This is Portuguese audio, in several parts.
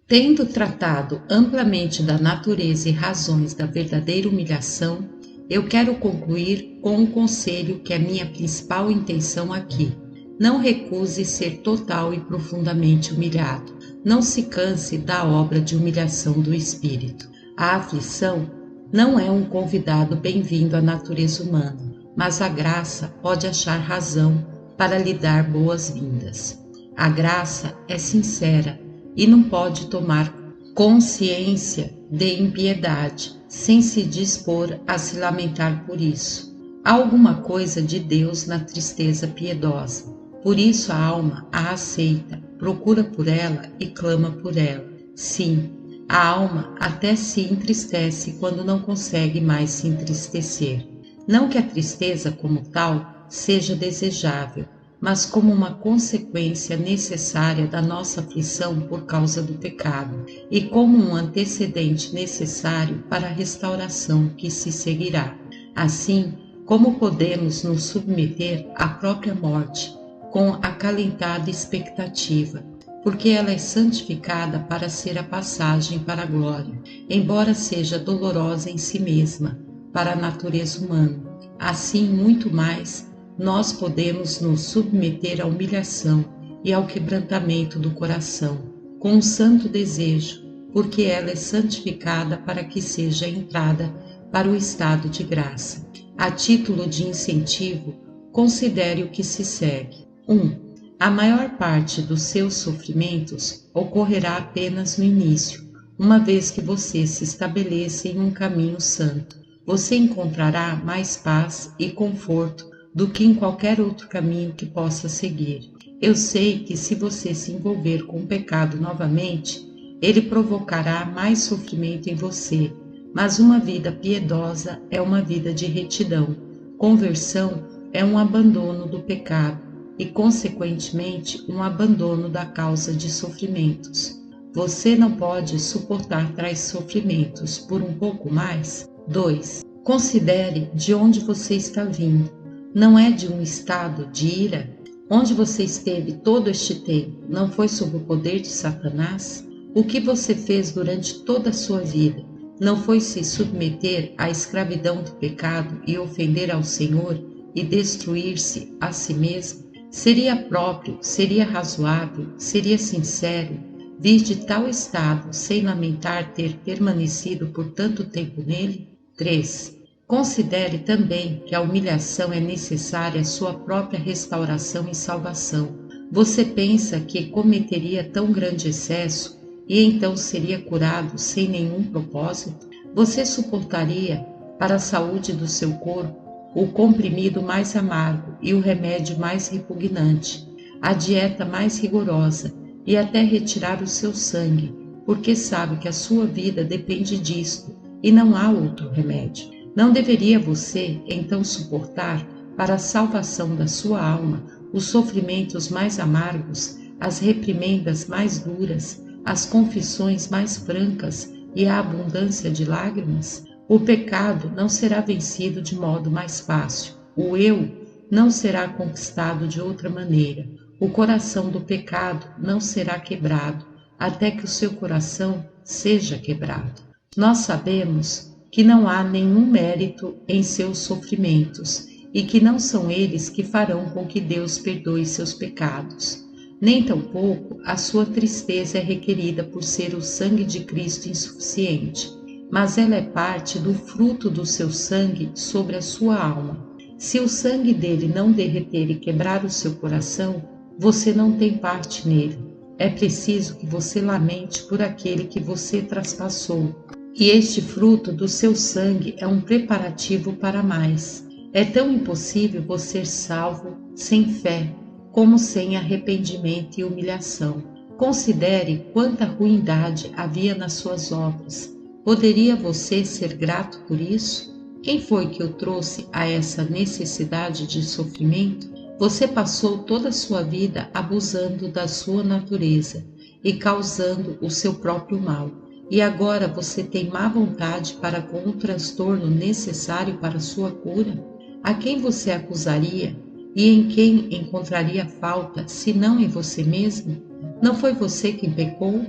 Tendo tratado amplamente da natureza e razões da verdadeira humilhação, eu quero concluir com um conselho que é minha principal intenção aqui. Não recuse ser total e profundamente humilhado. Não se canse da obra de humilhação do espírito. A aflição não é um convidado bem-vindo à natureza humana, mas a graça pode achar razão para lhe dar boas-vindas. A graça é sincera e não pode tomar consciência de impiedade sem se dispor a se lamentar por isso. Há alguma coisa de Deus na tristeza piedosa. Por isso a alma a aceita, procura por ela e clama por ela. Sim, a alma até se entristece quando não consegue mais se entristecer. Não que a tristeza como tal seja desejável, mas como uma consequência necessária da nossa aflição por causa do pecado, e como um antecedente necessário para a restauração que se seguirá. Assim, como podemos nos submeter à própria morte, com acalentada expectativa, porque ela é santificada para ser a passagem para a glória, embora seja dolorosa em si mesma, para a natureza humana. Assim, muito mais, nós podemos nos submeter à humilhação e ao quebrantamento do coração, com um santo desejo, porque ela é santificada para que seja entrada para o estado de graça. A título de incentivo, considere o que se segue. 1. A maior parte dos seus sofrimentos ocorrerá apenas no início, uma vez que você se estabeleça em um caminho santo. Você encontrará mais paz e conforto do que em qualquer outro caminho que possa seguir. Eu sei que se você se envolver com o pecado novamente, ele provocará mais sofrimento em você, mas uma vida piedosa é uma vida de retidão. Conversão é um abandono do pecado e, consequentemente, um abandono da causa de sofrimentos. Você não pode suportar tais sofrimentos por um pouco mais? 2. Considere de onde você está vindo. Não é de um estado de ira? Onde você esteve todo este tempo não foi sob o poder de Satanás? O que você fez durante toda a sua vida não foi se submeter à escravidão do pecado e ofender ao Senhor e destruir-se a si mesmo? Seria próprio, seria razoável, seria sincero vir de tal estado sem lamentar ter permanecido por tanto tempo nele? 3. Considere também que a humilhação é necessária à sua própria restauração e salvação. Você pensa que cometeria tão grande excesso e então seria curado sem nenhum propósito? Você suportaria, para a saúde do seu corpo, o comprimido mais amargo e o remédio mais repugnante, a dieta mais rigorosa e até retirar o seu sangue, porque sabe que a sua vida depende disto e não há outro remédio? Não deveria você, então, suportar, para a salvação da sua alma, os sofrimentos mais amargos, as reprimendas mais duras, as confissões mais francas e a abundância de lágrimas? O pecado não será vencido de modo mais fácil. O eu não será conquistado de outra maneira. O coração do pecado não será quebrado, até que o seu coração seja quebrado. Nós sabemos que não há nenhum mérito em seus sofrimentos e que não são eles que farão com que Deus perdoe seus pecados. Nem tampouco a sua tristeza é requerida por ser o sangue de Cristo insuficiente, mas ela é parte do fruto do seu sangue sobre a sua alma. Se o sangue dele não derreter e quebrar o seu coração, você não tem parte nele. É preciso que você lamente por aquele que você traspassou. E este fruto do seu sangue é um preparativo para mais. É tão impossível você ser salvo sem fé, como sem arrependimento e humilhação. Considere quanta ruindade havia nas suas obras. Poderia você ser grato por isso? Quem foi que o trouxe a essa necessidade de sofrimento? Você passou toda a sua vida abusando da sua natureza e causando o seu próprio mal. E agora você tem má vontade para com o transtorno necessário para sua cura? A quem você acusaria e em quem encontraria falta, se não em você mesmo? Não foi você quem pecou?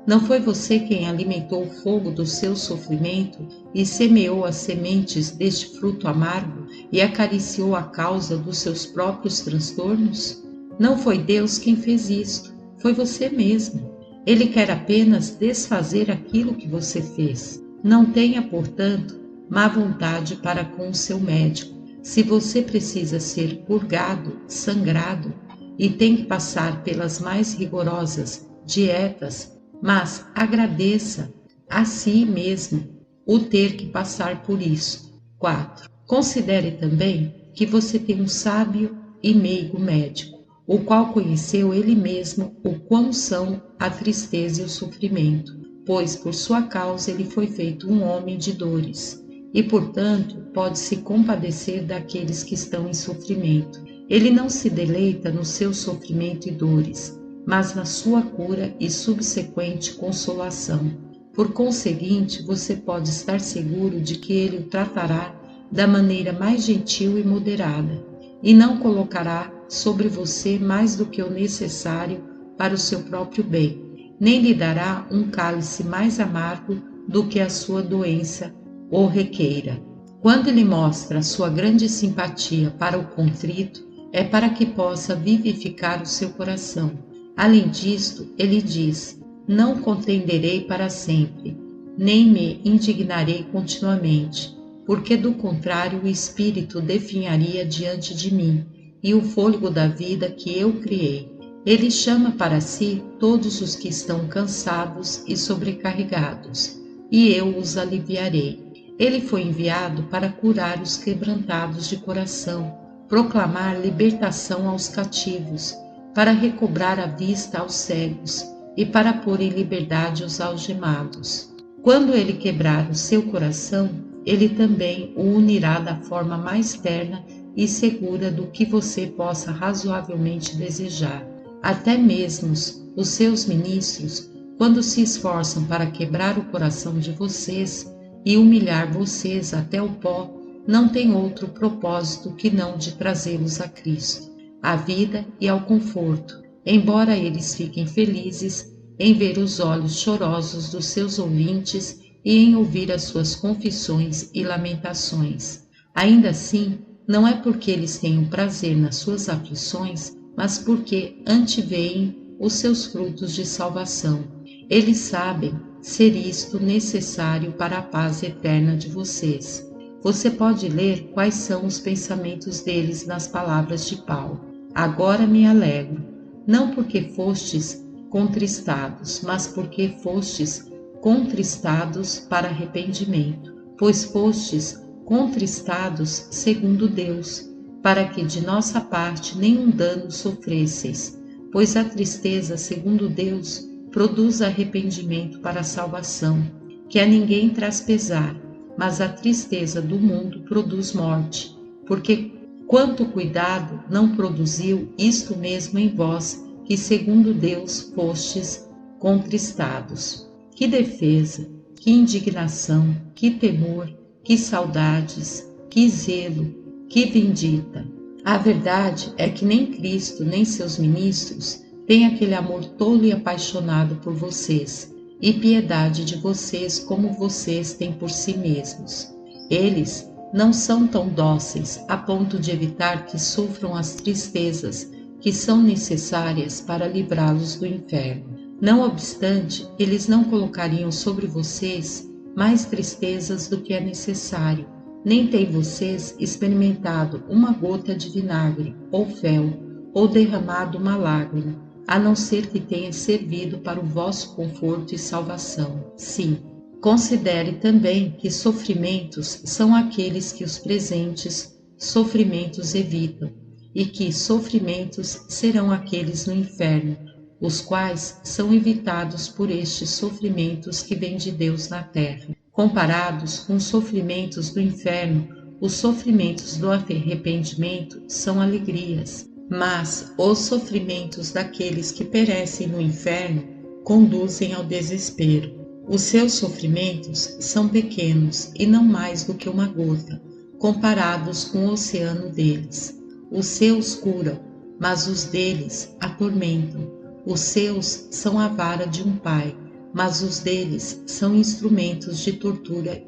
Não foi você quem alimentou o fogo do seu sofrimento e semeou as sementes deste fruto amargo e acariciou a causa dos seus próprios transtornos? Não foi Deus quem fez isto, foi você mesmo. Ele quer apenas desfazer aquilo que você fez. Não tenha, portanto, má vontade para com o seu médico. Se você precisa ser purgado, sangrado e tem que passar pelas mais rigorosas dietas, mas agradeça a si mesmo o ter que passar por isso. 4. Considere também que você tem um sábio e meigo médico, o qual conheceu ele mesmo o quão são a tristeza e o sofrimento, pois por sua causa ele foi feito um homem de dores, e portanto pode se compadecer daqueles que estão em sofrimento. Ele não se deleita no seu sofrimento e dores, mas na sua cura e subsequente consolação. Por conseguinte, você pode estar seguro de que ele o tratará da maneira mais gentil e moderada, e não colocará sobre você mais do que o necessário para o seu próprio bem, nem lhe dará um cálice mais amargo do que a sua doença o requeira. Quando ele mostra sua grande simpatia para o contrito, é para que possa vivificar o seu coração. Além disto, ele diz: não contenderei para sempre, nem me indignarei continuamente, porque do contrário o espírito definharia diante de mim, e o fôlego da vida que eu criei. Ele chama para si todos os que estão cansados e sobrecarregados, e eu os aliviarei. Ele foi enviado para curar os quebrantados de coração, proclamar libertação aos cativos, para recobrar a vista aos cegos e para pôr em liberdade os algemados. Quando ele quebrar o seu coração, ele também o unirá da forma mais terna e segura do que você possa razoavelmente desejar. Até mesmo os seus ministros, quando se esforçam para quebrar o coração de vocês e humilhar vocês até o pó, não têm outro propósito que não de trazê-los a Cristo, à vida e ao conforto, embora eles fiquem felizes em ver os olhos chorosos dos seus ouvintes e em ouvir as suas confissões e lamentações. Ainda assim, não é porque eles tenham prazer nas suas aflições, mas porque anteveem os seus frutos de salvação. Eles sabem ser isto necessário para a paz eterna de vocês. Você pode ler quais são os pensamentos deles nas palavras de Paulo. Agora me alegro, não porque fostes contristados, mas porque fostes contristados para arrependimento, pois fostes contristados segundo Deus, para que de nossa parte nenhum dano sofresseis, pois a tristeza segundo Deus produz arrependimento para a salvação, que a ninguém traz pesar, mas a tristeza do mundo produz morte, porque quanto cuidado não produziu isto mesmo em vós, que segundo Deus fostes contristados. Que defesa, que indignação, que temor, que saudades, que zelo, que vindita. A verdade é que nem Cristo, nem seus ministros têm aquele amor tolo e apaixonado por vocês, e piedade de vocês como vocês têm por si mesmos. Eles não são tão dóceis a ponto de evitar que sofram as tristezas que são necessárias para livrá-los do inferno. Não obstante, eles não colocariam sobre vocês mais tristezas do que é necessário, nem têm vocês experimentado uma gota de vinagre ou fel, ou derramado uma lágrima, a não ser que tenha servido para o vosso conforto e salvação. Sim, considere também que sofrimentos são aqueles que os presentes sofrimentos evitam, e que sofrimentos serão aqueles no inferno, os quais são evitados por estes sofrimentos que vêm de Deus na terra. Comparados com os sofrimentos do inferno, os sofrimentos do arrependimento são alegrias, mas os sofrimentos daqueles que perecem no inferno conduzem ao desespero. Os seus sofrimentos são pequenos e não mais do que uma gota, comparados com o oceano deles. Os seus curam, mas os deles atormentam. Os seus são a vara de um pai, mas os deles são instrumentos de tortura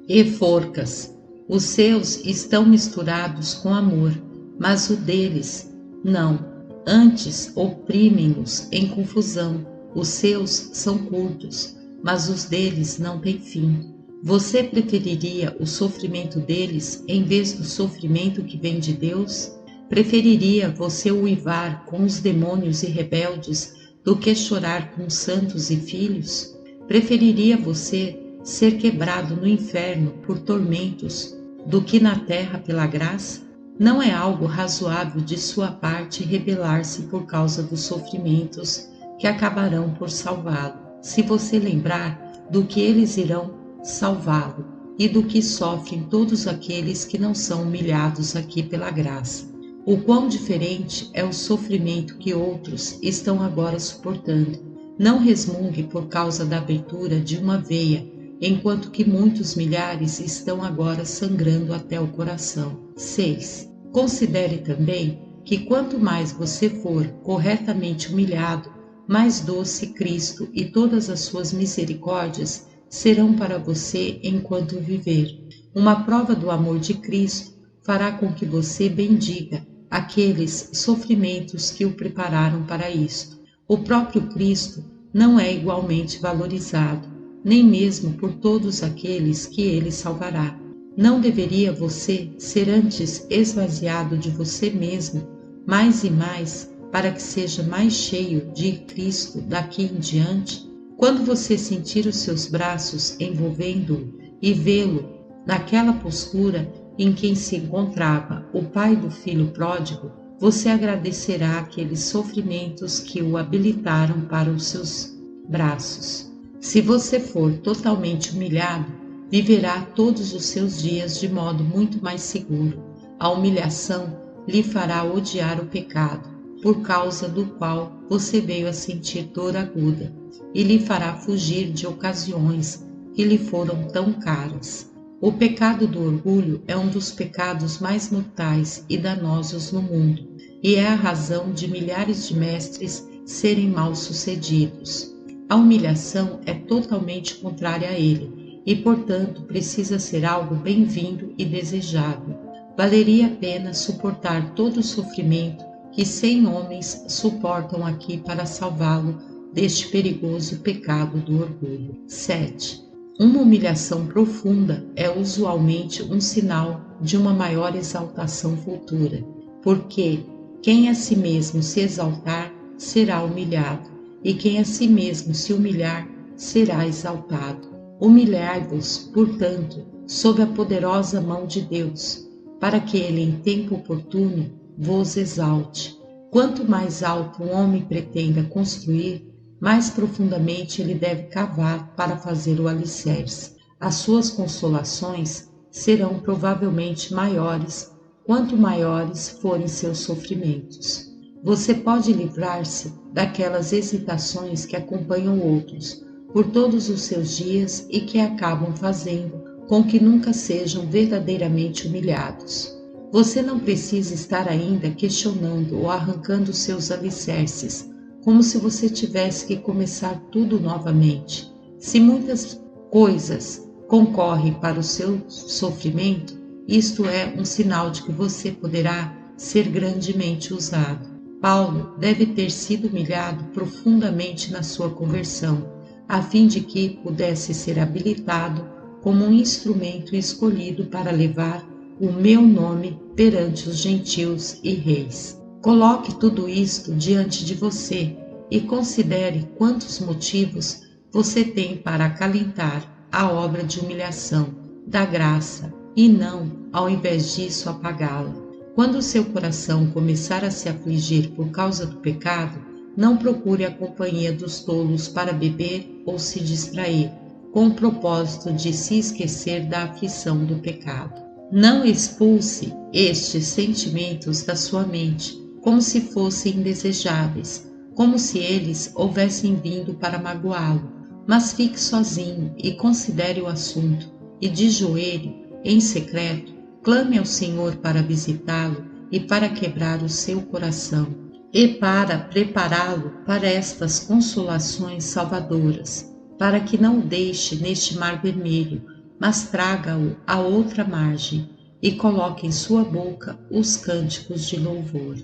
e forcas. Os seus estão misturados com amor, mas o deles não. Antes oprimem-nos em confusão. Os seus são curtos, mas os deles não têm fim. Você preferiria o sofrimento deles em vez do sofrimento que vem de Deus? Preferiria você uivar com os demônios e rebeldes do que chorar com santos e filhos? Preferiria você ser quebrado no inferno por tormentos do que na terra pela graça? Não é algo razoável de sua parte rebelar-se por causa dos sofrimentos que acabarão por salvá-lo, se você lembrar do que eles irão salvá-lo e do que sofrem todos aqueles que não são humilhados aqui pela graça. O quão diferente é o sofrimento que outros estão agora suportando. Não resmungue por causa da abertura de uma veia, enquanto que muitos milhares estão agora sangrando até o coração. 6. Considere também que quanto mais você for corretamente humilhado, mais doce Cristo e todas as suas misericórdias serão para você enquanto viver. Uma prova do amor de Cristo fará com que você bendiga aqueles sofrimentos que o prepararam para isto. O próprio Cristo não é igualmente valorizado, nem mesmo por todos aqueles que ele salvará. Não deveria você ser antes esvaziado de você mesmo, mais e mais, para que seja mais cheio de Cristo daqui em diante? Quando você sentir os seus braços envolvendo-o e vê-lo naquela postura em que se encontrava o pai do filho pródigo, você agradecerá aqueles sofrimentos que o habilitaram para os seus braços. Se você for totalmente humilhado, viverá todos os seus dias de modo muito mais seguro. A humilhação lhe fará odiar o pecado, por causa do qual você veio a sentir dor aguda, e lhe fará fugir de ocasiões que lhe foram tão caras. O pecado do orgulho é um dos pecados mais mortais e danosos no mundo, e é a razão de milhares de mestres serem mal-sucedidos. A humilhação é totalmente contrária a ele, e portanto precisa ser algo bem-vindo e desejável. Valeria a pena suportar todo o sofrimento que 100 homens suportam aqui para salvá-lo deste perigoso pecado do orgulho. 7. Uma humilhação profunda é usualmente um sinal de uma maior exaltação futura, porque quem a si mesmo se exaltar será humilhado, e quem a si mesmo se humilhar será exaltado. Humilhai-vos, portanto, sob a poderosa mão de Deus, para que ele em tempo oportuno vos exalte. Quanto mais alto um homem pretenda construir, mais profundamente ele deve cavar para fazer o alicerce. As suas consolações serão provavelmente maiores quanto maiores forem seus sofrimentos. Você pode livrar-se daquelas hesitações que acompanham outros por todos os seus dias e que acabam fazendo com que nunca sejam verdadeiramente humilhados. Você não precisa estar ainda questionando ou arrancando seus alicerces, como se você tivesse que começar tudo novamente. Se muitas coisas concorrem para o seu sofrimento, isto é um sinal de que você poderá ser grandemente usado. Paulo deve ter sido humilhado profundamente na sua conversão, a fim de que pudesse ser habilitado como um instrumento escolhido para levar o meu nome perante os gentios e reis. Coloque tudo isto diante de você e considere quantos motivos você tem para acalentar a obra de humilhação da graça e não, ao invés disso, apagá-la. Quando o seu coração começar a se afligir por causa do pecado, não procure a companhia dos tolos para beber ou se distrair, com o propósito de se esquecer da aflição do pecado. Não expulse estes sentimentos da sua mente, como se fossem indesejáveis, como se eles houvessem vindo para magoá-lo, mas fique sozinho e considere o assunto, e de joelho, em secreto, clame ao Senhor para visitá-lo e para quebrar o seu coração, e para prepará-lo para estas consolações salvadoras. para que não o deixe neste mar vermelho, mas traga-o à outra margem e coloque em sua boca os cânticos de louvor.